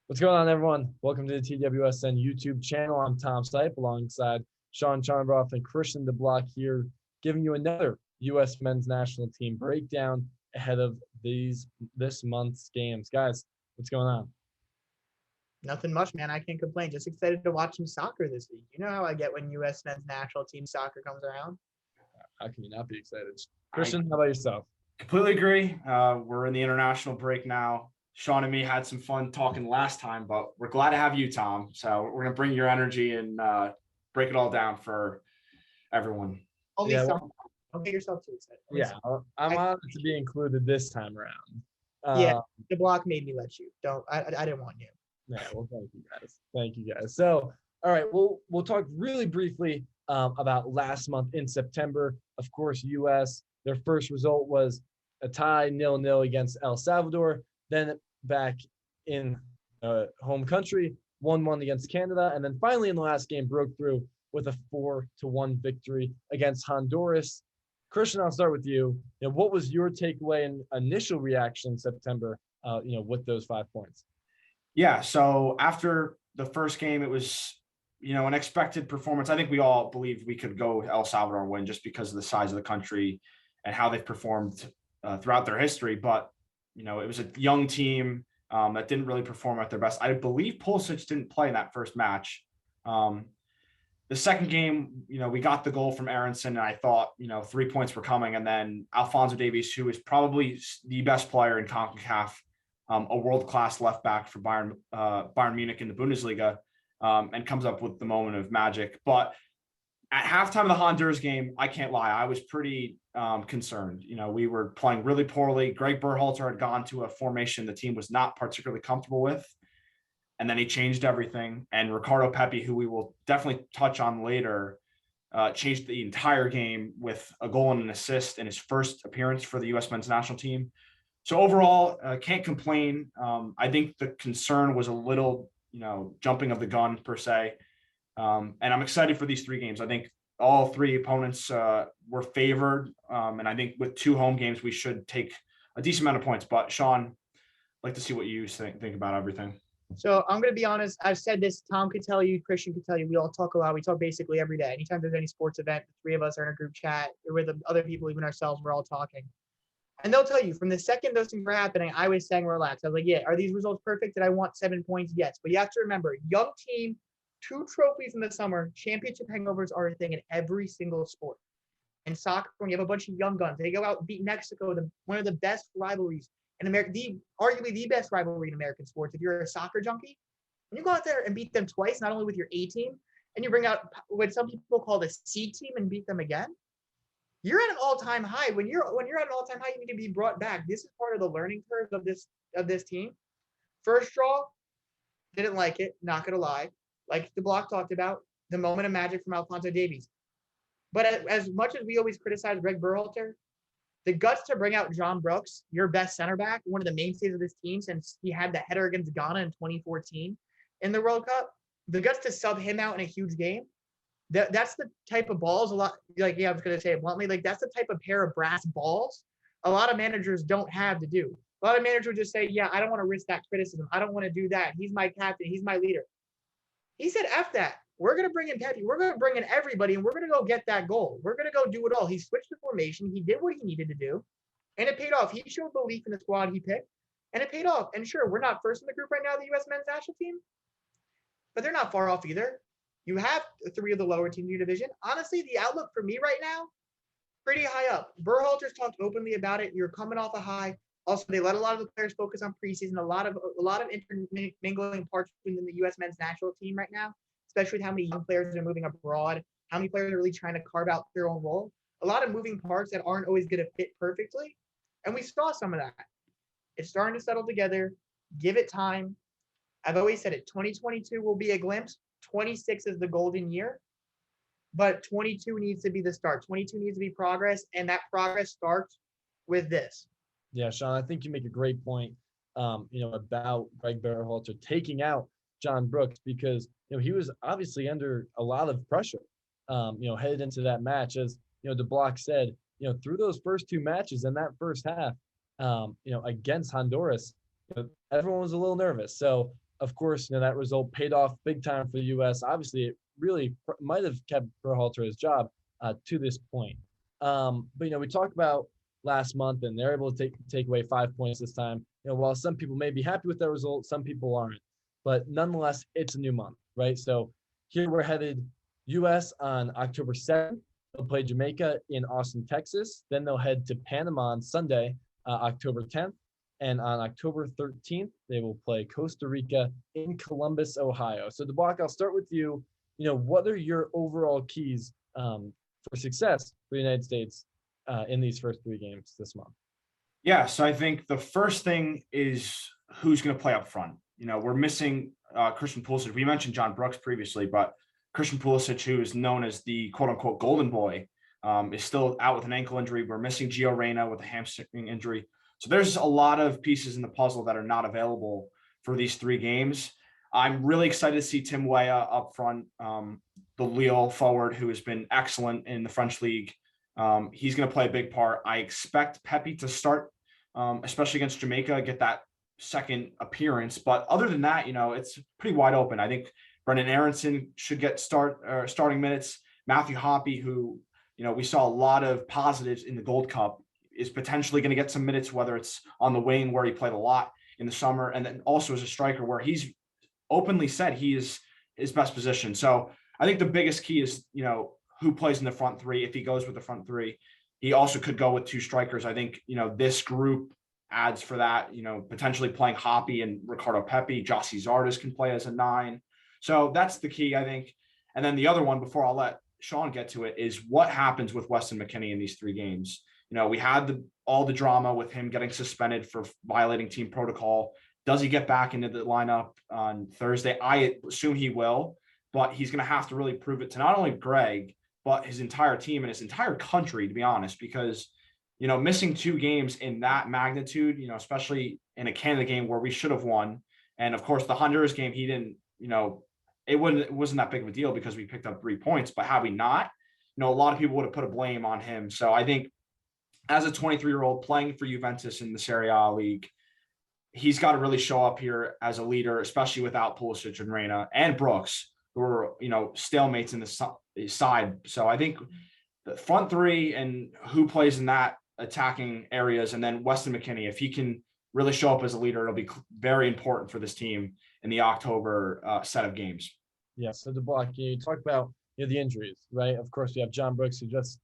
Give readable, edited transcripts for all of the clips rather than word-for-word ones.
What's going on, everyone? Welcome to the TWSN YouTube channel. I'm Tom Seipp alongside Shaun Chornobroff and Christian DeBlock here, giving you another U.S. men's national team breakdown ahead of this month's games. Guys, what's going on? Nothing much, man. I can't complain. Just excited to watch some soccer this week. You know how I get when U.S. men's national team soccer comes around? How can you not be excited? Christian, how about yourself? Completely agree. We're in the international break now. Shaun and me had some fun talking last time, but we're glad to have you, Tom. So we're going to bring your energy and break it all down for everyone. Only some. Don't get yourself too excited. I'm honored to be included this time around. The block made me let you. I didn't want you. Yeah, well, thank you guys. Thank you guys. So, all right, we'll talk really briefly about last month in September. Of course, U.S., their first result was a tie 0-0 against El Salvador. Then back in home country, 1-1 against Canada. And then finally in the last game broke through with a 4-1 victory against Honduras. Christian, I'll start with you. What was your takeaway and initial reaction in September, with those 5 points? Yeah, so after the first game, it was, an expected performance. I think we all believed we could go El Salvador and win just because of the size of the country and how they've performed throughout their history. But it was a young team that didn't really perform at their best. I believe Pulisic didn't play in that first match. The second game, we got the goal from Aronson, and I thought, 3 points were coming. And then Alphonso Davies, who is probably the best player in CONCACAF, a world-class left back for Bayern Munich in the Bundesliga, and comes up with the moment of magic. But at halftime of the Honduras game, I can't lie, I was pretty concerned. We were playing really poorly. Greg Berhalter had gone to a formation the team was not particularly comfortable with, and then he changed everything. And Ricardo Pepi, who we will definitely touch on later, changed the entire game with a goal and an assist in his first appearance for the U.S. men's national team. So overall, can't complain. I think the concern was a little, jumping of the gun per se. And I'm excited for these 3 games. I think all 3 opponents were favored. And I think with 2 home games, we should take a decent amount of points. But Shaun, I'd like to see what you think about everything. So I'm going to be honest. I've said this. Tom could tell you, Christian could tell you. We all talk a lot. We talk basically every day. Anytime there's any sports event, the 3 of us are in a group chat. Or with other people, even ourselves, we're all talking. And they'll tell you from the second those things were happening, I was saying relax. I was like, yeah, are these results perfect? Did I want 7 points? Yes. But you have to remember, young team, 2 trophies in the summer, championship hangovers are a thing in every single sport. In soccer, when you have a bunch of young guns, they go out and beat Mexico, one of the best rivalries in America, arguably the best rivalry in American sports. If you're a soccer junkie, when you go out there and beat them twice, not only with your A team, and you bring out what some people call the C team and beat them again, you're at an all-time high. When you're at an all-time high, you need to be brought back. This is part of the learning curve of this team. First draw, didn't like it, not gonna lie. Like the block talked about, the moment of magic from Alphonso Davies. But as much as we always criticize Greg Berhalter, the guts to bring out John Brooks, your best center back, one of the mainstays of this team since he had the header against Ghana in 2014 in the World Cup, the guts to sub him out in a huge game. That's the type of balls I was going to say it bluntly, that's the type of pair of brass balls a lot of managers don't have to do. A lot of managers would just say, yeah, I don't want to risk that criticism. I don't want to do that. He's my captain. He's my leader. He said, F that. We're going to bring in Pepe. We're going to bring in everybody, and we're going to go get that goal. We're going to go do it all. He switched the formation. He did what he needed to do, and it paid off. He showed belief in the squad he picked, and it paid off. And sure, we're not first in the group right now, the U.S. men's national team, but they're not far off either. You have 3 of the lower teams in your division. Honestly, the outlook for me right now, pretty high up. Berhalter's talked openly about it. You're coming off a high. Also, they let a lot of the players focus on preseason. A lot of intermingling parts within the U.S. men's national team right now, especially with how many young players are moving abroad, how many players are really trying to carve out their own role. A lot of moving parts that aren't always going to fit perfectly, and we saw some of that. It's starting to settle together. Give it time. I've always said it. 2022 will be a glimpse. 26 is the golden year, but 22 needs to be the start. 22 needs to be progress, and that progress starts with this. Yeah, Shaun, I think you make a great point, about Greg Berhalter taking out John Brooks because, he was obviously under a lot of pressure, headed into that match. As, DeBlock said, through those first 2 matches in that first half, against Honduras, everyone was a little nervous. So, of course, that result paid off big time for the U.S. Obviously, it really might have kept Berhalter his job to this point. But we talked about last month, and they're able to take away 5 points this time. While some people may be happy with that result, some people aren't. But nonetheless, it's a new month, right? So here we're headed U.S. on October 7th. They'll play Jamaica in Austin, Texas. Then they'll head to Panama on Sunday, October 10th. And on October 13th, they will play Costa Rica in Columbus, Ohio. So, DeBlock, I'll start with you. What are your overall keys for success for the United States in these first 3 games this month? Yeah, so I think the first thing is who's going to play up front. We're missing Christian Pulisic. We mentioned John Brooks previously, but Christian Pulisic, who is known as the quote-unquote golden boy, is still out with an ankle injury. We're missing Gio Reyna with a hamstring injury. So there's a lot of pieces in the puzzle that are not available for these 3 games. I'm really excited to see Tim Weah up front, the Lille forward who has been excellent in the French league. He's going to play a big part. I expect Pepe to start, especially against Jamaica, get that second appearance. But other than that, it's pretty wide open. I think Brendan Aronson should get starting minutes. Matthew Hoppe, who, we saw a lot of positives in the Gold Cup, is potentially going to get some minutes, whether it's on the wing where he played a lot in the summer, and then also as a striker where he's openly said he is his best position. So I think the biggest key is, who plays in the front 3. If he goes with the front 3, he also could go with 2 strikers. I think, this group adds for that, potentially playing Hoppe and Ricardo Pepi. Jossie Zardes can play as a 9. So that's the key, I think. And then the other one, before I'll let Shaun get to it, is what happens with Weston Mckinney in these 3 games. We had all the drama with him getting suspended for violating team protocol. Does he get back into the lineup on Thursday? I assume he will, but he's going to have to really prove it to not only Greg, but his entire team and his entire country, to be honest, because, missing 2 games in that magnitude, especially in a Canada game where we should have won. And of course, the Honduras game, he didn't, it wasn't that big of a deal because we picked up 3 points, but had we not, a lot of people would have put a blame on him. So I think, as a 23-year-old playing for Juventus in the Serie A league, he's got to really show up here as a leader, especially without Pulisic and Reyna and Brooks, who are, stalemates in the side. So I think the front 3 and who plays in that attacking areas, and then Weston McKinney, if he can really show up as a leader, it'll be very important for this team in the October set of games. Yeah, so DeBlock, you talk about the injuries, right? Of course, we have John Brooks, who just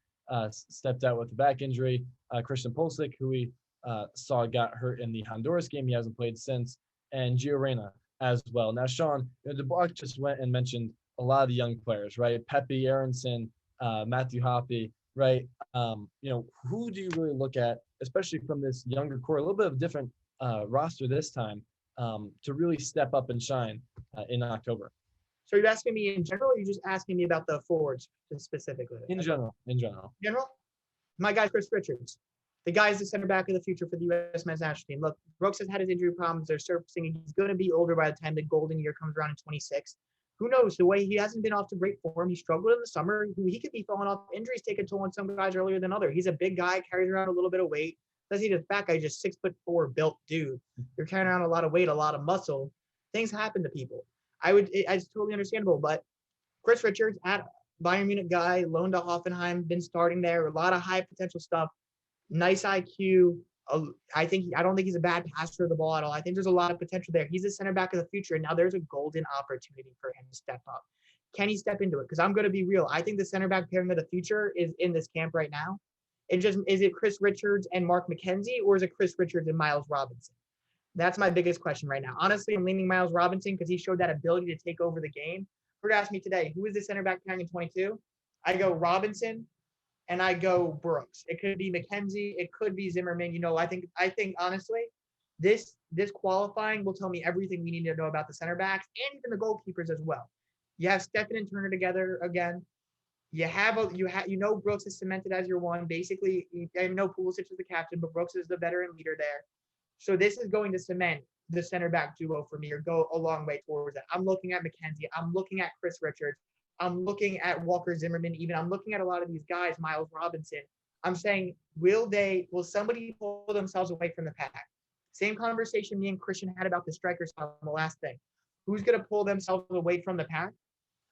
stepped out with a back injury. Christian Pulisic, who we saw got hurt in the Honduras game. He hasn't played since. And Gio Reyna as well. Now, Shaun, DeBlock just went and mentioned a lot of the young players, right? Pepe, Aronson, Matthew Hoppe, right? Who do you really look at, especially from this younger core, a little bit of a different roster this time, to really step up and shine in October? So are you asking me in general, or are you just asking me about the forwards specifically? In general. My guy, Chris Richards. The guy's the center back of the future for the U.S. men's national team. Look, Brooks has had his injury problems. They're surfacing. He's going to be older by the time the golden year comes around in 26. Who knows? The way he hasn't been off to great form. He struggled in the summer. He could be falling off. Injuries take a toll on some guys earlier than others. He's a big guy, carries around a little bit of weight. Doesn't need a fat guy, just 6'4" built dude. You're carrying around a lot of weight, a lot of muscle. Things happen to people. It's totally understandable. But Chris Richards, at Bayern Munich guy, loaned to Hoffenheim, been starting there. A lot of high potential stuff. Nice IQ. I don't think he's a bad passer of the ball at all. I think there's a lot of potential there. He's a center back of the future, and now there's a golden opportunity for him to step up. Can he step into it? Because I'm going to be real. I think the center back pairing of the future is in this camp right now. Is it Chris Richards and Mark McKenzie, or is it Chris Richards and Miles Robinson? That's my biggest question right now. Honestly, I'm leaning Miles Robinson because he showed that ability to take over the game. If you were to ask me today, who is the center back pairing in 22? I go Robinson and I go Brooks. It could be McKenzie. It could be Zimmerman. I think honestly, this qualifying will tell me everything we need to know about the center backs and even the goalkeepers as well. You have Steffen and Turner together again. Brooks is cemented as your one. Basically, I know Pulisic is the captain, but Brooks is the veteran leader there. So this is going to cement the center back duo for me, or go a long way towards that. I'm looking at McKenzie. I'm looking at Chris Richards. I'm looking at Walker Zimmerman. Even I'm looking at a lot of these guys, Miles Robinson. I'm saying, will somebody pull themselves away from the pack? Same conversation me and Christian had about the strikers on the last thing. who's going to pull themselves away from the pack.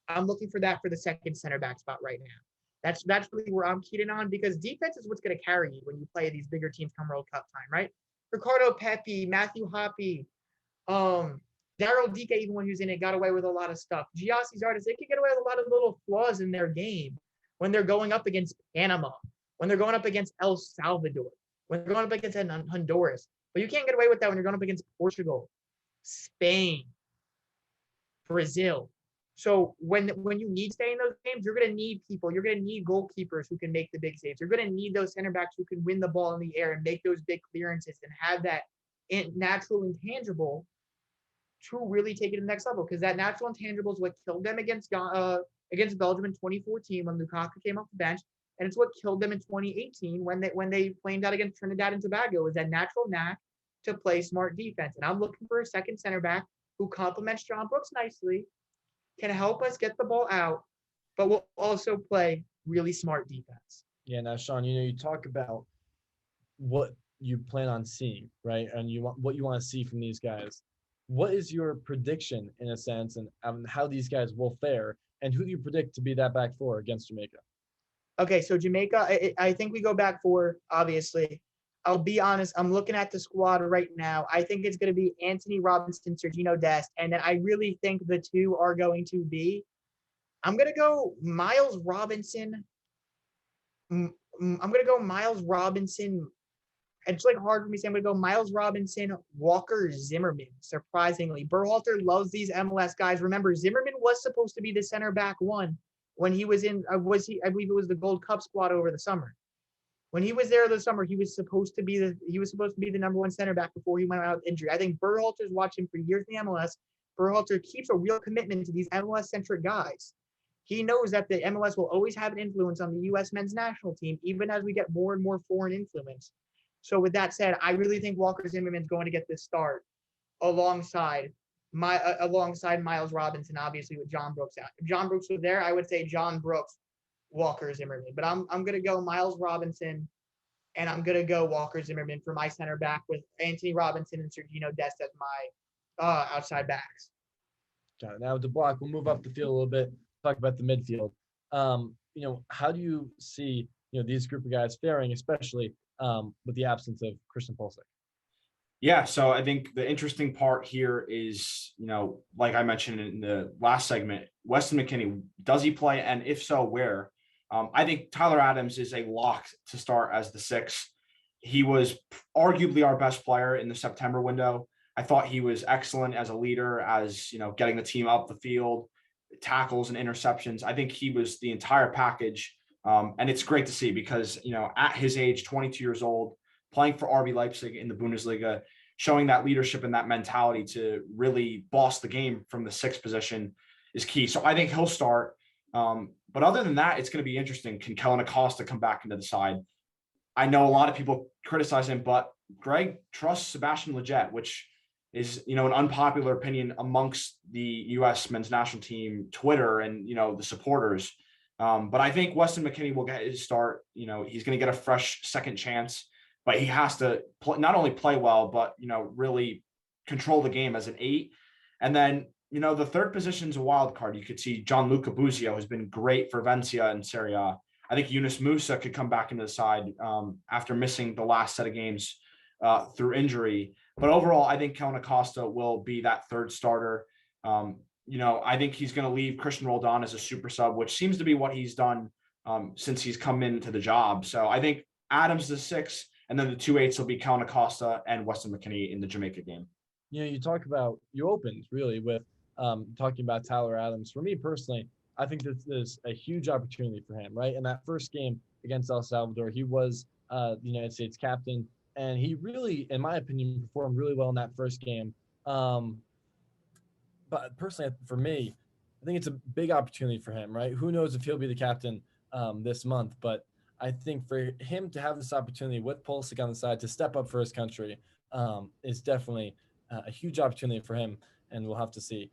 I'm looking for that for the second center back spot right now. That's really where I'm keyed in on, because defense is what's going to carry you when you play these bigger teams come World Cup time, right? Ricardo Pepi, Matthew Hoppe, Daryl Dike, even when he was in it, got away with a lot of stuff. Giassi Zardes, they can get away with a lot of little flaws in their game when they're going up against Panama, when they're going up against El Salvador, when they're going up against Honduras. But you can't get away with that when you're going up against Portugal, Spain, Brazil. So when you need to stay in those games, you're going to need people. You're going to need goalkeepers who can make the big saves. You're going to need those center backs who can win the ball in the air and make those big clearances and have that natural intangible to really take it to the next level. Because that natural intangible is what killed them against Belgium in 2014 when Lukaku came off the bench, and it's what killed them in 2018 when they flamed out against Trinidad and Tobago. Is that natural knack to play smart defense. And I'm looking for a second center back who complements John Brooks nicely, can help us get the ball out, but will also play really smart defense. Yeah. Now, Shaun, you talk about what you plan on seeing, right? And what you want to see from these guys. What is your prediction, in a sense, and how these guys will fare, and who do you predict to be that back four against Jamaica? Okay, so Jamaica, I think we go back four, obviously. I'll be honest, I'm looking at the squad right now. I think it's going to be Anthony Robinson, Sergino Dest, and then I really think the two are going to be, I'm going to go Miles Robinson. I'm going to go Miles Robinson. It's like hard for me to say. I'm going to go Miles Robinson, Walker Zimmerman, surprisingly. Berhalter loves these MLS guys. Remember, Zimmerman was supposed to be the center back one when he was in, I believe it was the Gold Cup squad over the summer. When he was there this summer, he was supposed to be the number one center back before he went out with injury. I think Berhalter's watched him for years in the MLS. Berhalter keeps a real commitment to these MLS-centric guys. He knows that the MLS will always have an influence on the U.S. men's national team, even as we get more and more foreign influence. So with that said, I really think Walker Zimmerman's going to get this start alongside Miles Robinson, obviously with John Brooks out. If John Brooks was there, I would say John Brooks, Walker Zimmerman. But I'm going to go Miles Robinson, and I'm going to go Walker Zimmerman for my center back with Anthony Robinson and Sergino Dest as my outside backs. Got it. Now with the block, we'll move up the field a little bit, talk about the midfield. How do you see, these group of guys faring, especially with the absence of Christian Pulisic? Yeah, so I think the interesting part here is, like I mentioned in the last segment, Weston McKinney, does he play? And if so, where? I think Tyler Adams is a lock to start as the 6. He was arguably our best player in the September window. I thought he was excellent as a leader, as, getting the team up the field, tackles and interceptions. I think he was the entire package. And it's great to see because, at his age, 22 years old, playing for RB Leipzig in the Bundesliga, showing that leadership and that mentality to really boss the game from the 6th position is key. So I think he'll start. But other than that, it's going to be interesting. Can Kellen Acosta come back into the side? I know a lot of people criticize him, but Greg trusts Sebastian Lletget, which is, an unpopular opinion amongst the U.S. men's national team Twitter and, the supporters. But I think Weston McKinney will get his start. He's going to get a fresh second chance, but he has to not only play well, but, really control the game as an 8. And then, the third position is a wild card. You could see Gianluca Buzio has been great for Venezia and Serie A. I think Yunus Musa could come back into the side after missing the last set of games through injury. But overall, I think Kellen Acosta will be that third starter. I think he's going to leave Christian Roldan as a super sub, which seems to be what he's done since he's come into the job. So I think Adams the 6, and then the 2 8s will be Kellen Acosta and Weston McKinney in the Jamaica game. You opened really with talking about Tyler Adams. For me personally, I think this is a huge opportunity for him, right? In that first game against El Salvador, he was the United States captain, and he really, in my opinion, performed really well in that first game. But personally, for me, I think it's a big opportunity for him, right? Who knows if he'll be the captain this month, but I think for him to have this opportunity with Pulisic on the side to step up for his country is definitely a huge opportunity for him, and we'll have to see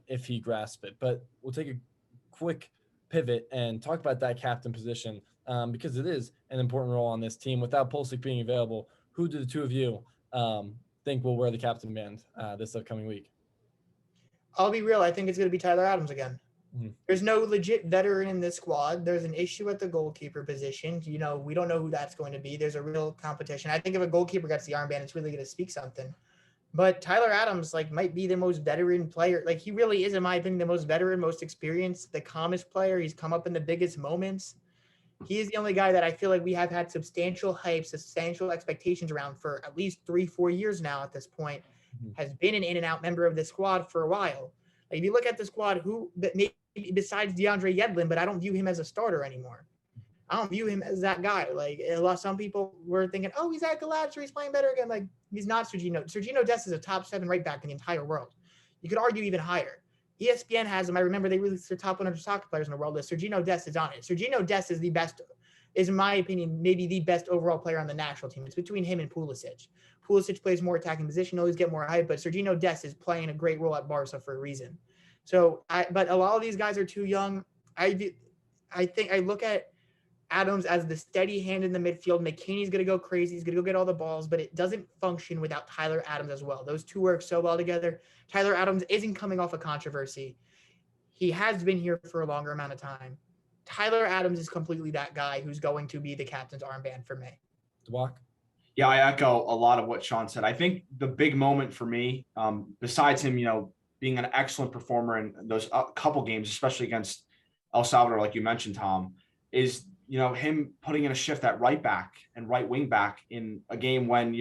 if he grasps it. But we'll take a quick pivot and talk about that captain position because it is an important role on this team. Without Pulisic being available, who do the two of you think will wear the captain band this upcoming week? I'll be real. I think it's going to be Tyler Adams again. Mhm. There's no legit veteran in this squad. There's an issue at the goalkeeper position. You know, we don't know who that's going to be. There's a real competition. I think if a goalkeeper gets the armband, it's really going to speak something. But Tyler Adams, like, might be the most veteran player. Like, he really is, in my opinion, the most veteran, most experienced, the calmest player. He's come up in the biggest moments. He is the only guy that I feel like we have had substantial hype, substantial expectations around for at least 3-4 years now at this point. Mhm. Has been an in and out member of the squad for a while. Like, if you look at the squad, who maybe besides DeAndre Yedlin, but I don't view him as a starter anymore. I don't view him as that guy. Like, some people were thinking, oh, he's at Galatasaray, he's playing better again. Like, he's not Sergino. Sergino Dest is a top 7 right back in the entire world. You could argue even higher. ESPN has him. I remember they released their top 100 soccer players in the world list. Sergino Dest is on it. Sergino Dest is the best, is in my opinion, maybe the best overall player on the national team. It's between him and Pulisic. Pulisic plays more attacking position, always get more hype, but Sergino Dest is playing a great role at Barca for a reason. So, but a lot of these guys are too young. I think I look at Adams as the steady hand in the midfield. McKinney's going to go crazy. He's going to go get all the balls, but it doesn't function without Tyler Adams as well. Those two work so well together. Tyler Adams isn't coming off a controversy. He has been here for a longer amount of time. Tyler Adams is completely that guy who's going to be the captain's armband for me. Walk. Yeah, I echo a lot of what Shaun said. I think the big moment for me, besides him, being an excellent performer in those couple games, especially against El Salvador, like you mentioned, Tom, is, him putting in a shift at right back and right wing back in a game when,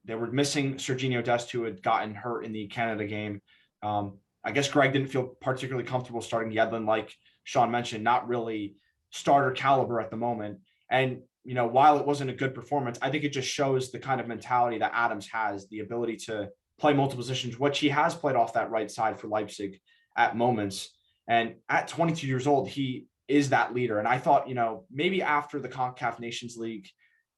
they were missing Serginho Dest, who had gotten hurt in the Canada game. I guess Greg didn't feel particularly comfortable starting Yedlin, like Shaun mentioned, not really starter caliber at the moment. And, while it wasn't a good performance, I think it just shows the kind of mentality that Adams has, the ability to play multiple positions, which he has played off that right side for Leipzig at moments. And at 22 years old, he is that leader. And I thought, maybe after the CONCACAF Nations League,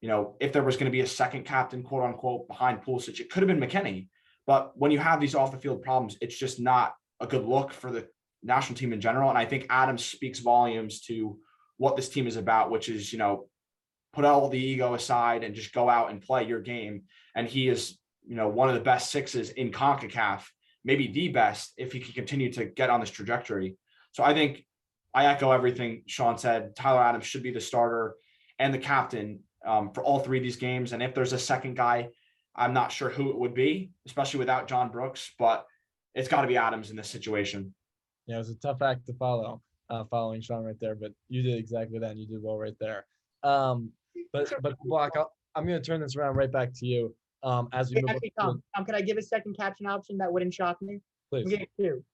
if there was going to be a second captain, quote unquote, behind Pulisic, it could have been McKinney. But when you have these off the field problems, it's just not a good look for the national team in general. And I think Adams speaks volumes to what this team is about, which is, put all the ego aside and just go out and play your game. And he is, one of the best sixes in CONCACAF, maybe the best, if he can continue to get on this trajectory. So I think I echo everything Shaun said. Tyler Adams should be the starter and the captain for all 3 of these games. And if there's a second guy, I'm not sure who it would be, especially without John Brooks, but it's got to be Adams in this situation. Yeah, it was a tough act to follow, following Shaun right there, but you did exactly that, and you did well right there. But Block, I'm going to turn this around right back to you. As we move Actually, Tom, can I give a second caption option that wouldn't shock me? please. I'm getting 2.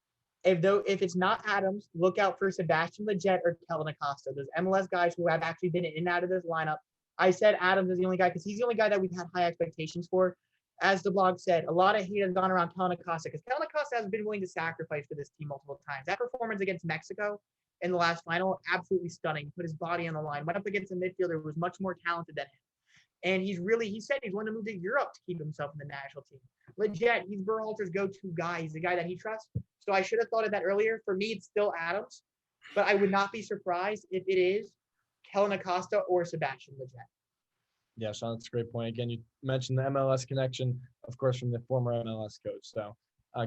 If it's not Adams, look out for Sebastian Lletget or Kellen Acosta. Those MLS guys who have actually been in and out of this lineup. I said Adams is the only guy because he's the only guy that we've had high expectations for. As the blog said, a lot of hate has gone around Kellen Acosta because Kellen Acosta has been willing to sacrifice for this team multiple times. That performance against Mexico in the last final, absolutely stunning. He put his body on the line, went up against a midfielder who was much more talented than him. And he said he's wanting to move to Europe to keep himself in the national team. Lletget, he's Berhalter's go-to guy. He's the guy that he trusts. So I should have thought of that earlier. For me, it's still Adams, but I would not be surprised if it is Kellen Acosta or Sebastian Lletget. Yeah, Shaun, that's a great point. Again, you mentioned the MLS connection, of course, from the former MLS coach. So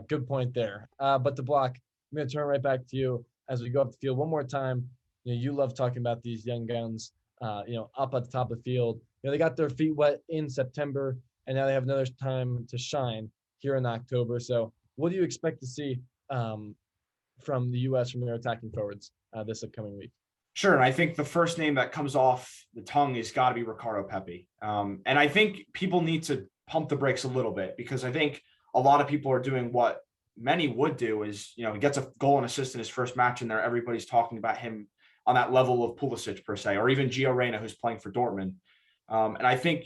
good point there. But the Block, I'm going to turn right back to you as we go up the field one more time. You love talking about these young guns, up at the top of the field. They got their feet wet in September, and now they have another time to shine here in October. So what do you expect to see from the U.S. from their attacking forwards this upcoming week? Sure. And I think the first name that comes off the tongue is got to be Ricardo Pepi. And I think people need to pump the brakes a little bit because I think a lot of people are doing what many would do is, he gets a goal and assist in his first match in there. Everybody's talking about him on that level of Pulisic per se, or even Gio Reyna, who's playing for Dortmund. And I think,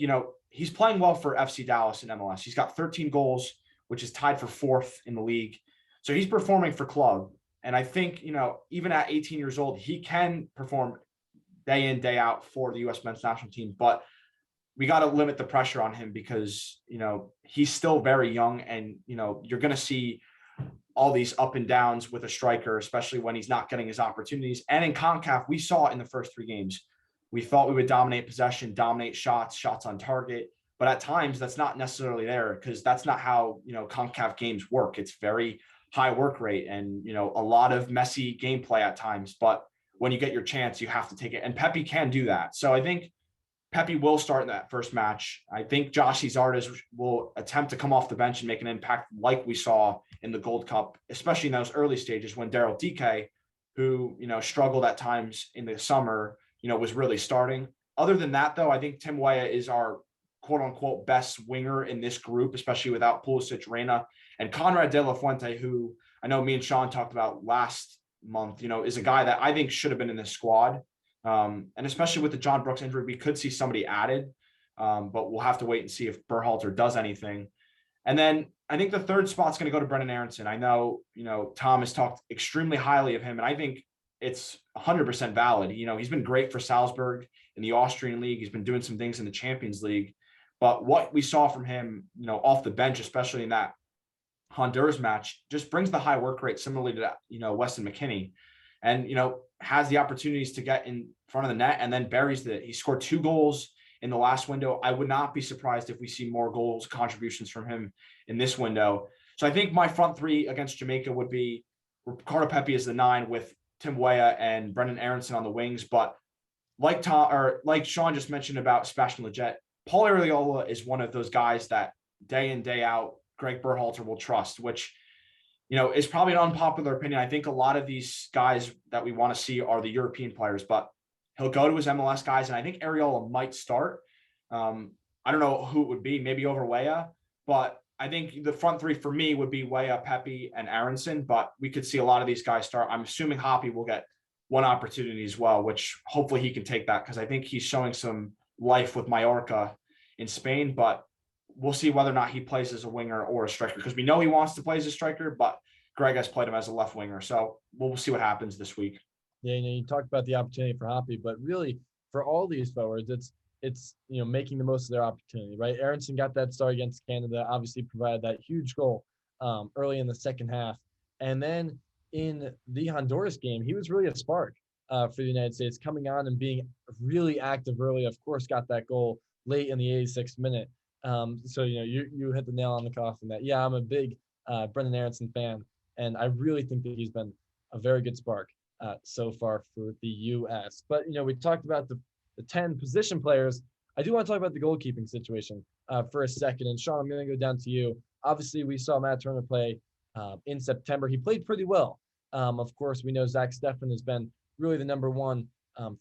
he's playing well for FC Dallas in MLS. He's got 13 goals, which is tied for 4th in the league. So he's performing for club. And I think, even at 18 years old, he can perform day in, day out for the U.S. men's national team. But we got to limit the pressure on him because, he's still very young. And, you're going to see all these up and downs with a striker, especially when he's not getting his opportunities. And in CONCACAF, we saw it in the first 3 games. We thought we would dominate possession, dominate shots on target. But at times, that's not necessarily there because that's not how, CONCACAF games work. It's very high work rate and, a lot of messy gameplay at times. But when you get your chance, you have to take it. And Pepe can do that. So I think Pepe will start in that first match. I think Josh Zardes will attempt to come off the bench and make an impact like we saw in the Gold Cup, especially in those early stages when Daryl DK, who, struggled at times in the summer, was really starting. Other than that, though, I think Tim Weah is our quote unquote best winger in this group, especially without Pulisic, Reyna, and Conrad De La Fuente, who I know me and Sean talked about last month, is a guy that I think should have been in this squad. And especially with the John Brooks injury, we could see somebody added, but we'll have to wait and see if Berhalter does anything. And then I think the third spot's going to go to Brendan Aronson. I know, Tom has talked extremely highly of him, and I think it's 100% valid. He's been great for Salzburg in the Austrian league. He's been doing some things in the Champions League. But what we saw from him, off the bench, especially in that Honduras match, just brings the high work rate similarly to, Weston McKinney. And, has the opportunities to get in front of the net and then buries he scored 2 goals in the last window. I would not be surprised if we see more goals contributions from him in this window. So I think my front three against Jamaica would be Ricardo Pepi as the 9 with Tim Weah and Brendan Aronson on the wings. But like Sean just mentioned about Sebastian Lletget, Paul Arriola is one of those guys that day in, day out, Greg Berhalter will trust, which, is probably an unpopular opinion. I think a lot of these guys that we want to see are the European players, but he'll go to his MLS guys. And I think Arriola might start. I don't know who it would be, maybe over Weah, but I think the front three for me would be Weah, Pepi, and Aronson, but we could see a lot of these guys start. I'm assuming Hoppy will get one opportunity as well, which hopefully he can take that because I think he's showing some life with Mallorca in Spain, but we'll see whether or not he plays as a winger or a striker because we know he wants to play as a striker, but Greg has played him as a left winger. So we'll see what happens this week. Yeah, you talked about the opportunity for Hoppy, but really for all these forwards, it's making the most of their opportunity, right? Aronson got that start against Canada, obviously provided that huge goal early in the second half. And then in the Honduras game, he was really a spark for the United States, coming on and being really active early. Of course, got that goal late in the 86th minute. So, you hit the nail on the coffin that, yeah, I'm a big Brendan Aronson fan, and I really think that he's been a very good spark so far for the U.S. But, we talked about the 10 position players. I do want to talk about the goalkeeping situation for a second. And, Sean, I'm going to go down to you. Obviously, we saw Matt Turner play in September. He played pretty well. Of course, we know Zach Steffen has been really the number one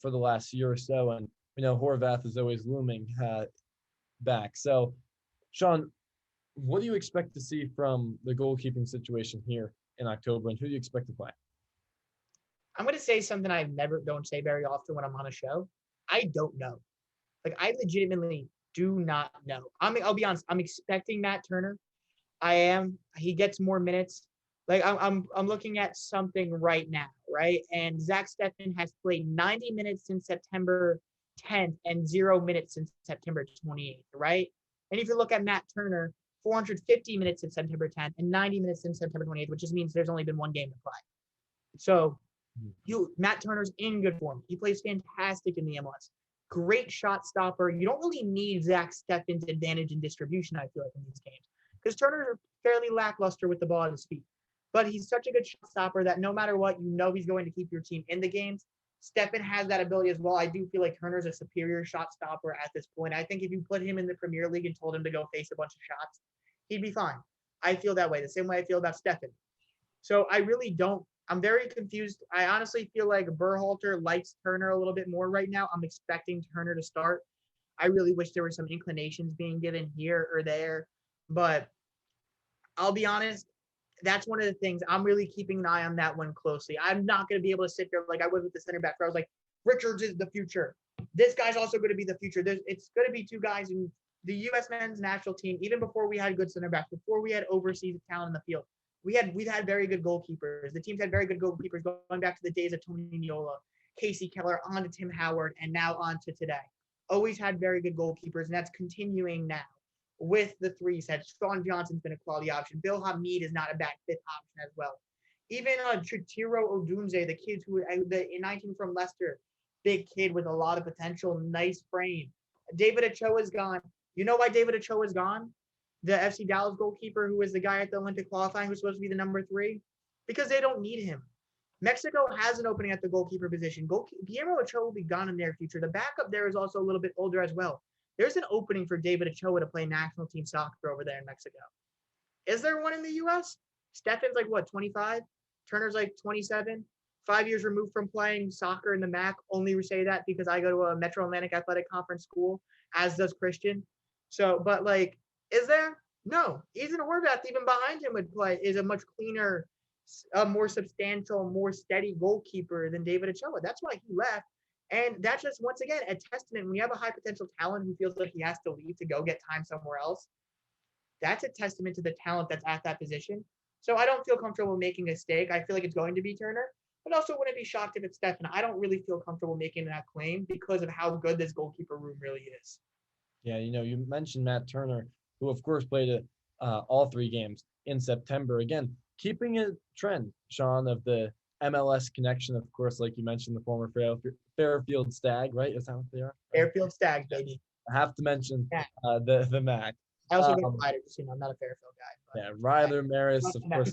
for the last year or so, and we know Horvath is always looming back. So, Sean, what do you expect to see from the goalkeeping situation here in October, and who do you expect to play? I'm going to say something I don't say very often when I'm on a show. I don't know. Like, I legitimately do not know. I'll be honest. I'm expecting Matt Turner. I am. He gets more minutes. Like, I'm looking at something right now, right? And Zach Steffen has played 90 minutes since September 10th and 0 minutes since September 28th, right? And if you look at Matt Turner, 450 minutes since September 10th and 90 minutes since September 28th, which just means there's only been one game to play. So Matt Turner's in good form. He plays fantastic in the MLS. Great shot stopper. You don't really need Zach Steffen's advantage in distribution, I feel like, in these games. Because Turner's fairly lackluster with the ball at his feet. But he's such a good shot stopper that no matter what, he's going to keep your team in the games. Steffen has that ability as well. I do feel like Turner's a superior shot stopper at this point. I think if you put him in the Premier League and told him to go face a bunch of shots, he'd be fine. I feel that way, the same way I feel about Steffen. So I really don't. I'm very confused. I honestly feel like Berhalter likes Turner a little bit more right now. I'm expecting Turner to start. I really wish there were some inclinations being given here or there. But I'll be honest, that's one of the things I'm really keeping an eye on that one closely. I'm not going to be able to sit there like I was with the center back where I was like, Richards is the future. This guy's also going to be the future. It's going to be two guys in the U.S. men's national team. Even before we had good center backs, before we had overseas talent in the field, we've had very good goalkeepers. The team's had very good goalkeepers going back to the days of Tony Niola, Casey Keller, on to Tim Howard, and now on to today. Always had very good goalkeepers, and that's continuing now with the three sets. Sean Johnson's been a quality option. Bill Hamid is not a bad fifth option as well. Even Chitiro Odunze, the kid the 19 from Leicester, big kid with a lot of potential, nice frame. David Ochoa is gone. You know why David Ochoa is gone? the FC Dallas goalkeeper, who was the guy at the Olympic qualifying, who's supposed to be the number 3, because they don't need him. Mexico has an opening at the goalkeeper position. Guillermo Ochoa will be gone in the near future. The backup there is also a little bit older as well. There's an opening for David Ochoa to play national team soccer over there in Mexico. Is there one in the U.S.? Stefan's like, what, 25? Turner's like 27. 5 years removed from playing soccer in the MAC. Only say that because I go to a Metro Atlantic Athletic Conference school, as does Christian. So, but like, is there? No. Ethan Horvath, even behind him, is a much cleaner, a more substantial, more steady goalkeeper than David Ochoa. That's why he left. And that's just, once again, a testament. When you have a high potential talent who feels like he has to leave to go get time somewhere else, that's a testament to the talent that's at that position. So I don't feel comfortable making a stake. I feel like it's going to be Turner, but also wouldn't be shocked if it's Stefan. I don't really feel comfortable making that claim because of how good this goalkeeper room really is. Yeah, you mentioned Matt Turner, who of course played all 3 games in September. Again, keeping a trend, Shaun, of the MLS connection, of course, like you mentioned, the former Fairfield Stag, right? Is that what they are? Fairfield Stags, baby. I have to mention the MAC. I also go Ryder, just I'm not a Fairfield guy. Yeah, Ryder, Maris, of course.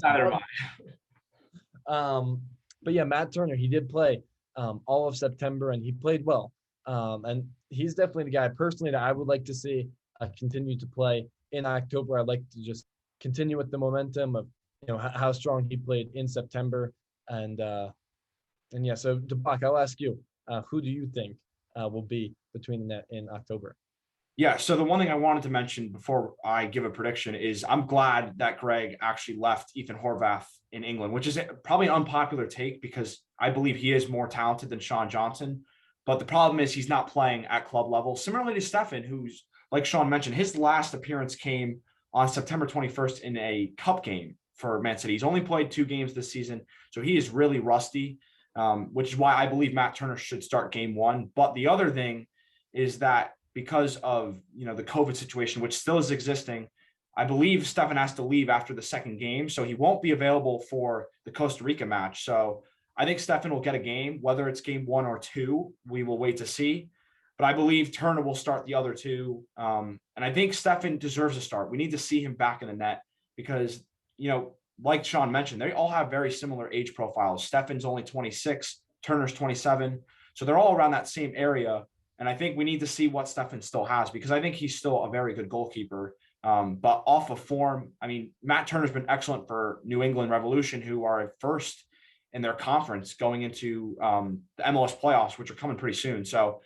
But yeah, Matt Turner, he did play all of September, and he played well. And he's definitely the guy personally that I would like to see continue to play in October. I'd like to just continue with the momentum of how strong he played in September. And yeah, so Deepak, I'll ask you, who do you think will be between the net in October? Yeah, so the one thing I wanted to mention before I give a prediction is I'm glad that Greg actually left Ethan Horvath in England, which is probably an unpopular take because I believe he is more talented than Sean Johnson. But the problem is he's not playing at club level. Similarly to Stefan, who's, like Shaun mentioned, his last appearance came on September 21st in a cup game for Man City. He's only played 2 games this season, so he is really rusty, which is why I believe Matt Turner should start game 1. But the other thing is that because of the COVID situation, which still is existing, I believe Stefan has to leave after the 2nd game, so he won't be available for the Costa Rica match. So I think Stefan will get a game, whether it's game 1 or 2, we will wait to see. But I believe Turner will start the other 2. And I think Stefan deserves a start. We need to see him back in the net because, like Shaun mentioned, they all have very similar age profiles. Stefan's only 26, Turner's 27. So they're all around that same area. And I think we need to see what Stefan still has because I think he's still a very good goalkeeper. But off of form, I mean, Matt Turner's been excellent for New England Revolution, who are first in their conference going into the MLS playoffs, which are coming pretty soon. So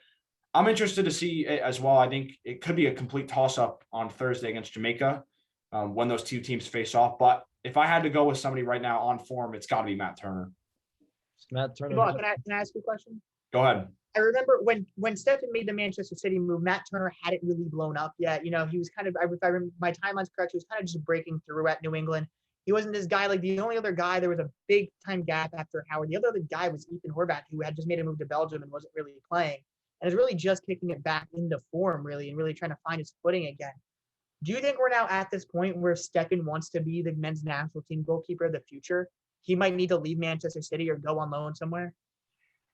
I'm interested to see it as well. I think it could be a complete toss-up on Thursday against Jamaica when those 2 teams face off. But if I had to go with somebody right now on form, it's got to be Matt Turner. Matt Turner. Can I ask you a question? Go ahead. I remember when Stefan made the Manchester City move, Matt Turner hadn't really blown up yet. He was kind of, if I remember my timeline's correct, he was kind of just breaking through at New England. He wasn't this guy, like the only other guy, there was a big time gap after Howard. The other guy was Ethan Horvath, who had just made a move to Belgium and wasn't really playing. And is really just kicking it back into form, really, and really trying to find his footing again. Do you think we're now at this point where Stefan wants to be the men's national team goalkeeper of the future? He might need to leave Manchester City or go on loan somewhere?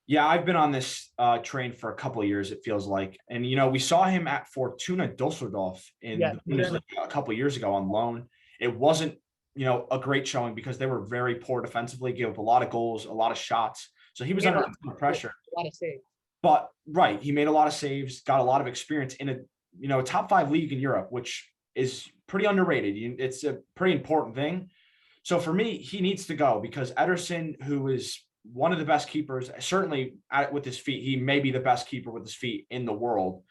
Yeah, I've been on this train for a couple of years, it feels like. And, we saw him at Fortuna Dusseldorf in the Bundesliga a couple of years ago on loan. It wasn't, a great showing because they were very poor defensively, gave up a lot of goals, a lot of shots. So he was under a ton of pressure. A lot of saves. But, right, he made a lot of saves, got a lot of experience in a top 5 league in Europe, which is pretty underrated. It's a pretty important thing. So for me, he needs to go because Ederson, who is one of the best keepers, certainly with his feet, he may be the best keeper with his feet in the world.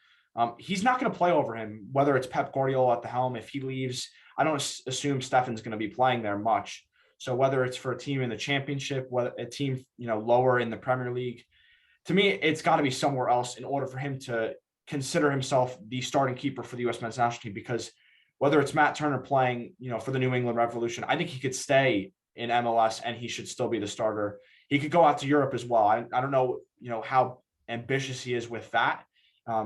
He's not going to play over him, whether it's Pep Guardiola at the helm. If he leaves, I don't assume Stefan's going to be playing there much. So whether it's for a team in the championship, whether a team, lower in the Premier League, to me, it's got to be somewhere else in order for him to consider himself the starting keeper for the U.S. men's national team. Because whether it's Matt Turner playing, for the New England Revolution, I think he could stay in MLS and he should still be the starter. He could go out to Europe as well. I don't know, how ambitious he is with that,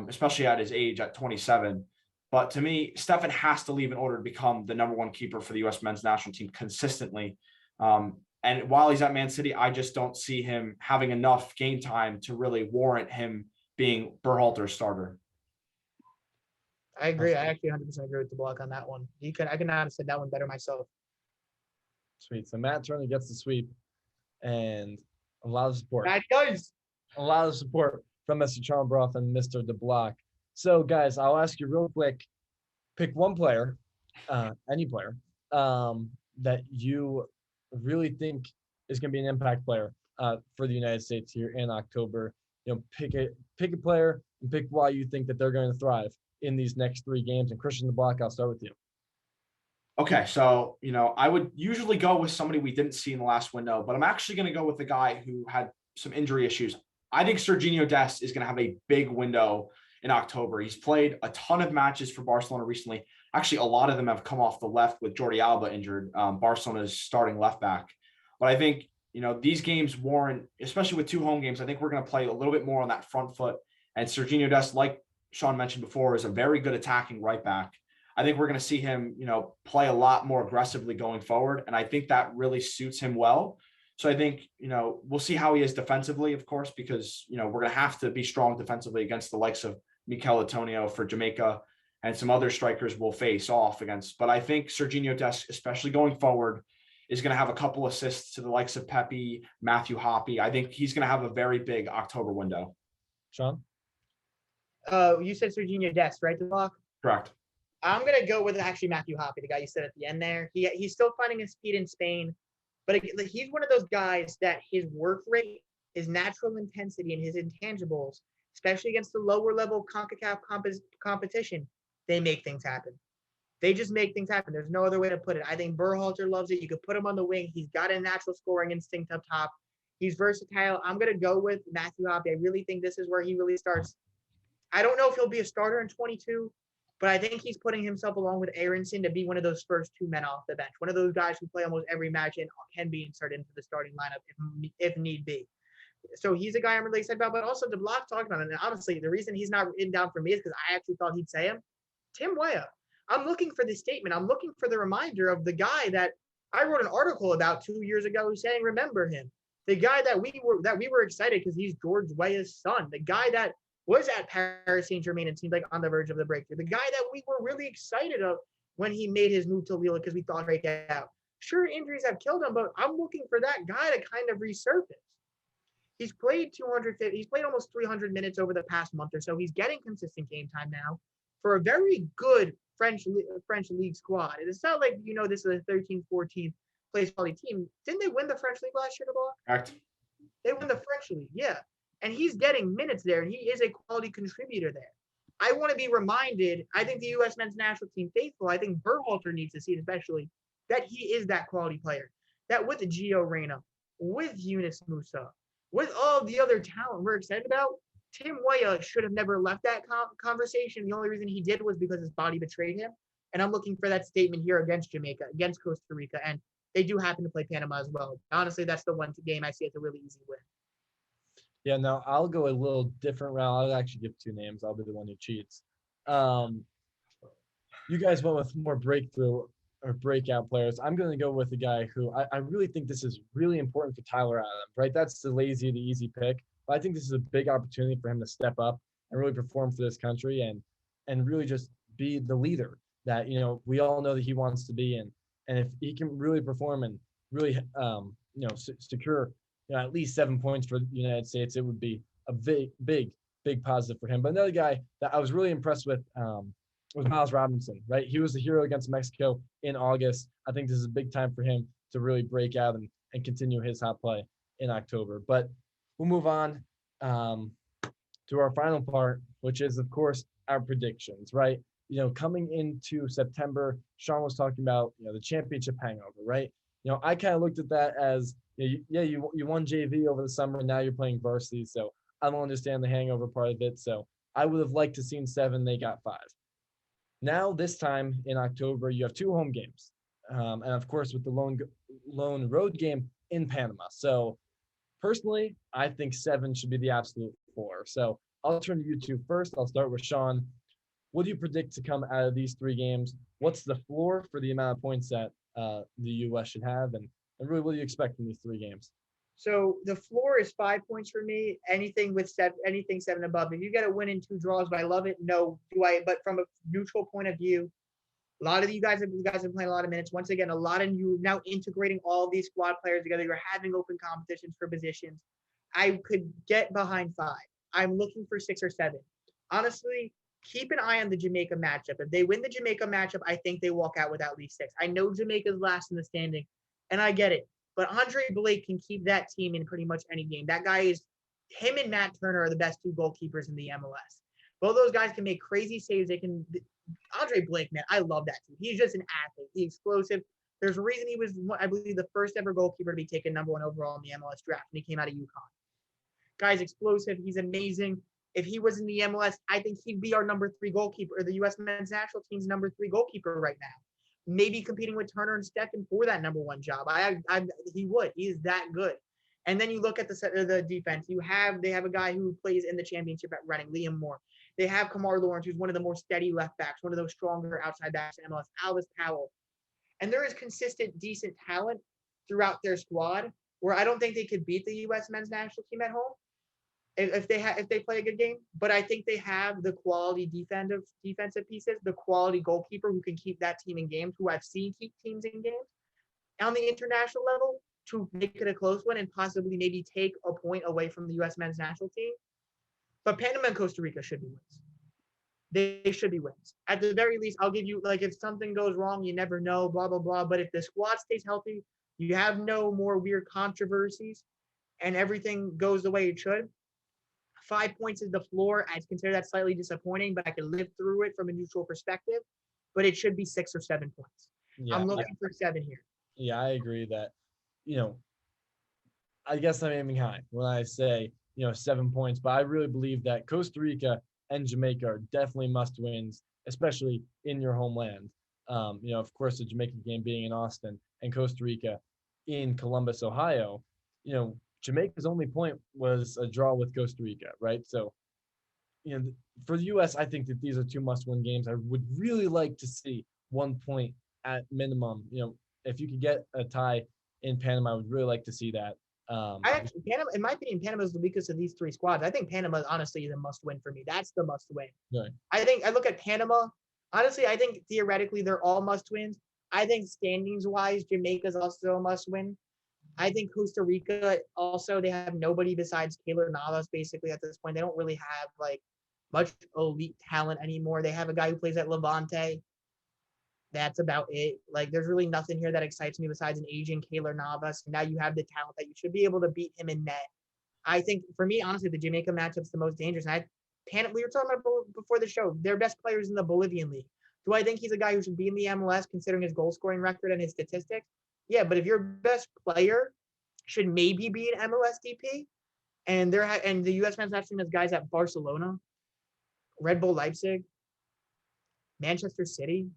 especially at his age at 27. But to me, Stefan has to leave in order to become the number 1 keeper for the U.S. men's national team consistently. And while he's at Man City, I just don't see him having enough game time to really warrant him being Berhalter's starter. I agree. I actually 100% agree with the block on that one. I could not have said that one better myself. Sweet. So Matt Turner gets the sweep, and a lot of support. Bad guys. A lot of support from Mr. Chornobroff and Mr. DeBlock. So, guys, I'll ask you real quick. Pick one player, any player, that you really think is going to be an impact player for the United States here in October. Pick a player and pick why you think that they're going to thrive in these next 3 games. And Christian DeBlock, I'll start with you. Okay, so, I would usually go with somebody we didn't see in the last window, but I'm actually going to go with the guy who had some injury issues. I think Serginho Dest is going to have a big window in October. He's played a ton of matches for Barcelona recently. Actually, a lot of them have come off the left with Jordi Alba injured. Barcelona's starting left back. But I think, these games warrant, especially with 2 home games, I think we're going to play a little bit more on that front foot. And Serginho Dest, like Shaun mentioned before, is a very good attacking right back. I think we're going to see him, play a lot more aggressively going forward. And I think that really suits him well. So I think, we'll see how he is defensively, of course, because, we're going to have to be strong defensively against the likes of Mikel Antonio for Jamaica and some other strikers we'll face off against. But I think Serginho Dest, especially going forward, is going to have a couple assists to the likes of Pepe, Matthew Hoppe. I think he's going to have a very big October window. Shaun? You said Serginho Dest, right, DeBlock? Correct. I'm going to go with actually Matthew Hoppe, the guy you said at the end there. He's still finding his speed in Spain, but he's one of those guys that his work rate, his natural intensity, and his intangibles, especially against the lower level CONCACAF competition, they make things happen. They just make things happen. There's no other way to put it. I think Berhalter loves it. You could put him on the wing. He's got a natural scoring instinct up top. He's versatile. I'm going to go with Matthew Hoppe. I really think this is where he really starts. I don't know if he'll be a starter in 22, but I think he's putting himself along with Aronson to be one of those first 2 men off the bench, one of those guys who play almost every match and can be inserted into the starting lineup if need be. So he's a guy I'm really excited about, but also DeBlock talking about it. And honestly, the reason he's not written down for me is because I actually thought he'd say him. Tim Weah. I'm looking for the statement. I'm looking for the reminder of the guy that I wrote an article about 2 years ago saying, remember him. The guy that we were excited because he's George Weah's son. The guy that was at Paris Saint-Germain and seemed like on the verge of the breakthrough. The guy that we were really excited of when he made his move to Lille because we thought break out. Sure, injuries have killed him, but I'm looking for that guy to kind of resurface. He's played almost 300 minutes over the past month or so. He's getting consistent game time now for a very good French league squad. And it's not like, this is a 13th, 14th place quality team. Didn't they win the French league last year, DeBlock? Correct. They won the French league, yeah. And he's getting minutes there, and he is a quality contributor there. I want to be reminded, I think the U.S. men's national team faithful, I think Berhalter needs to see it especially, that he is that quality player. That with Gio Reyna, with Yunus Musa, with all the other talent we're excited about, Tim Weah should have never left that conversation. The only reason he did was because his body betrayed him. And I'm looking for that statement here against Jamaica, against Costa Rica. And they do happen to play Panama as well. Honestly, that's the one game I see as a really easy win. Yeah, no, I'll go a little different route. I'll actually give 2 names. I'll be the one who cheats. You guys went with more breakthrough or breakout players. I'm going to go with a guy who I really think this is really important for Tyler Adams, right? That's the easy pick. But I think this is a big opportunity for him to step up and really perform for this country and really just be the leader that, we all know that he wants to be. And if he can really perform and really, secure at least 7 points for the United States, it would be a big positive for him. But another guy that I was really impressed with was Miles Robinson, right? He was the hero against Mexico in August. I think this is a big time for him to really break out and continue his hot play in October. But we'll move on to our final part, which is, of course, our predictions, right? Coming into September, Shaun was talking about, the championship hangover, right? I kind of looked at that as, you won JV over the summer, and now you're playing varsity, so I don't understand the hangover part of it. So I would have liked to seen 7, they got 5. Now, this time in October, you have 2 home games, and of course with the lone road game in Panama. So personally, I think 7 should be the absolute floor. So I'll turn to you 2 first. I'll start with Shaun. What do you predict to come out of these 3 games? What's the floor for the amount of points that the U.S. should have? And really, what do you expect from these 3 games? So the floor is 5 points for me. Anything 7 above. If you get a win in 2 draws, but I love it. No, do I? But from a neutral point of view, a lot of you guys have been playing a lot of minutes. Once again, a lot of you now integrating all of these squad players together. You're having open competitions for positions. I could get behind 5. I'm looking for 6 or 7. Honestly, keep an eye on the Jamaica matchup. If they win the Jamaica matchup, I think they walk out with at least 6. I know Jamaica's last in the standing, and I get it. But Andre Blake can keep that team in pretty much any game. That guy him and Matt Turner are the best 2 goalkeepers in the MLS. Both those guys can make crazy saves. Andre Blake, man, I love that team. He's just an athlete. He's explosive. There's a reason he was, I believe, the first ever goalkeeper to be taken number 1 overall in the MLS draft, and he came out of UConn. Guy's explosive. He's amazing. If he was in the MLS, I think he'd be our number 3 goalkeeper, or the U.S. men's national team's number 3 goalkeeper right now. Maybe competing with Turner and Steffen for that number 1 job. He would. He's that good. And then you look at the defense. They have a guy who plays in the championship at Reading, Liam Moore. They have Kamar Lawrence, who's one of the more steady left backs, one of those stronger outside backs in MLS, Alvis Powell. And there is consistent, decent talent throughout their squad where I don't think they could beat the U.S. men's national team at home if they play a good game. But I think they have the quality defensive pieces, the quality goalkeeper who can keep that team in games, who I've seen keep teams in games on the international level to make it a close one and possibly maybe take a point away from the U.S. men's national team. But Panama and Costa Rica should be wins. They should be wins. At the very least, I'll give you, like, if something goes wrong, you never know, blah, blah, blah. But if the squad stays healthy, you have no more weird controversies, and everything goes the way it should. 5 points is the floor. I consider that slightly disappointing, but I can live through it from a neutral perspective. But it should be 6 or 7 points. Yeah, I'm looking for 7 here. Yeah, I agree that, I guess I'm aiming high when I say, 7 points, but I really believe that Costa Rica and Jamaica are definitely must wins, especially in your homeland. Of course, the Jamaica game being in Austin and Costa Rica in Columbus, Ohio, Jamaica's only point was a draw with Costa Rica, right? So, for the U.S., I think that these are 2 must-win games. I would really like to see 1 point at minimum. If you could get a tie in Panama, I would really like to see that. Panama, in my opinion, Panama is the weakest of these 3 squads. I think Panama honestly is a must-win for me. That's the must-win. Right. I look at Panama. Honestly, I think theoretically they're all must-wins. I think standings-wise, Jamaica's also a must-win. I think Costa Rica also, they have nobody besides Keylor Navas basically at this point. They don't really have like much elite talent anymore. They have a guy who plays at Levante. That's about it. Like, there's really nothing here that excites me besides an Asian Keylor Navas. Now you have the talent that you should be able to beat him in net. I think, for me, honestly, the Jamaica matchup's the most dangerous. And we were talking about before the show, their best players in the Bolivian league. Do I think he's a guy who should be in the MLS considering his goal scoring record and his statistics? Yeah, but if your best player should maybe be an MLS DP, and the U.S. men's national team has guys at Barcelona, Red Bull Leipzig, Manchester City.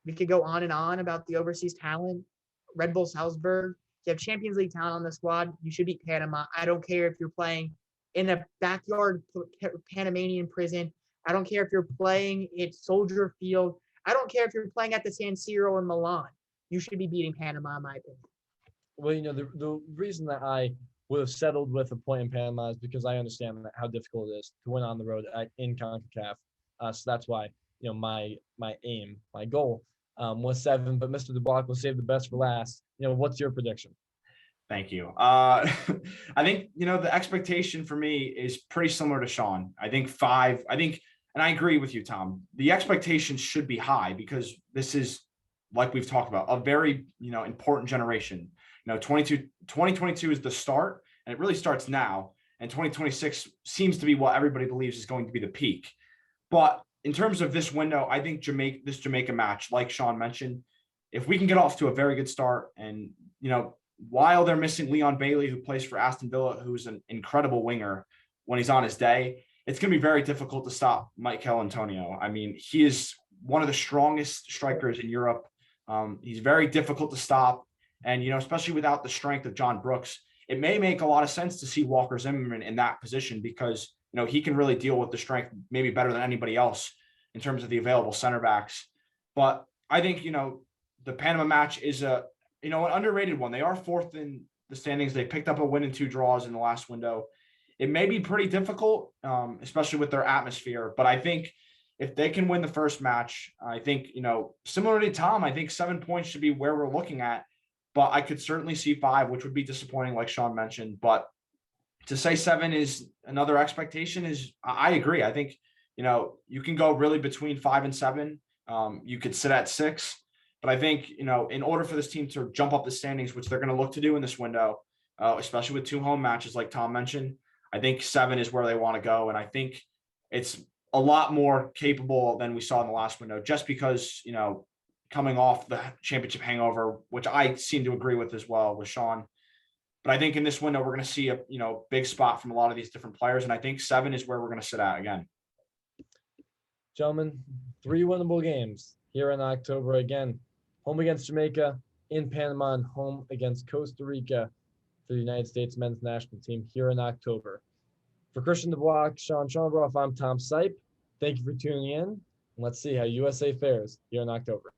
We could go on and on about the overseas talent. Red Bull Salzburg. You have Champions League talent on the squad. You should beat Panama. I don't care if you're playing in a backyard Panamanian prison. I don't care if you're playing at Soldier Field. I don't care if you're playing at the San Siro in Milan. You should be beating Panama, in my opinion. Well, the reason that I would have settled with a point in Panama is because I understand how difficult it is to win on the road in CONCACAF. So that's why, my aim, my goal was 7. But Mr. DeBlock will save the best for last. What's your prediction? Thank you. I think, the expectation for me is pretty similar to Shaun. I think 5. And I agree with you, Tom. The expectation should be high because this is, like we've talked about, a very, important generation. 2022 is the start, and it really starts now. And 2026 seems to be what everybody believes is going to be the peak. But in terms of this window, I think this Jamaica match, like Shaun mentioned, if we can get off to a very good start, and while they're missing Leon Bailey, who plays for Aston Villa, who's an incredible winger when he's on his day, it's going to be very difficult to stop Michael Antonio. I mean, he is one of the strongest strikers in Europe. He's very difficult to stop. And, especially without the strength of John Brooks, it may make a lot of sense to see Walker Zimmerman in that position because, he can really deal with the strength maybe better than anybody else in terms of the available center backs. But I think, the Panama match is an underrated one. They are fourth in the standings. They picked up a win and 2 draws in the last window. It may be pretty difficult, especially with their atmosphere. But I think if they can win the first match, I think, similar to Tom, I think 7 points should be where we're looking at. But I could certainly see 5, which would be disappointing, like Shaun mentioned. But to say 7 is another expectation I agree. I think, you can go really between 5 and 7. You could sit at 6. But I think, in order for this team to jump up the standings, which they're going to look to do in this window, especially with 2 home matches, like Tom mentioned, I think 7 is where they want to go. And I think it's a lot more capable than we saw in the last window, just because, coming off the championship hangover, which I seem to agree with as well with Shaun. But I think in this window, we're going to see a, big spot from a lot of these different players. And I think 7 is where we're going to sit at again. Gentlemen, 3 winnable games here in October again. Home against Jamaica, in Panama, and home against Costa Rica for the United States men's national team here in October. For Christian DeBlock, Shaun Chornobroff, I'm Tom Seipp. Thank you for tuning in. Let's see how USA fares here in October.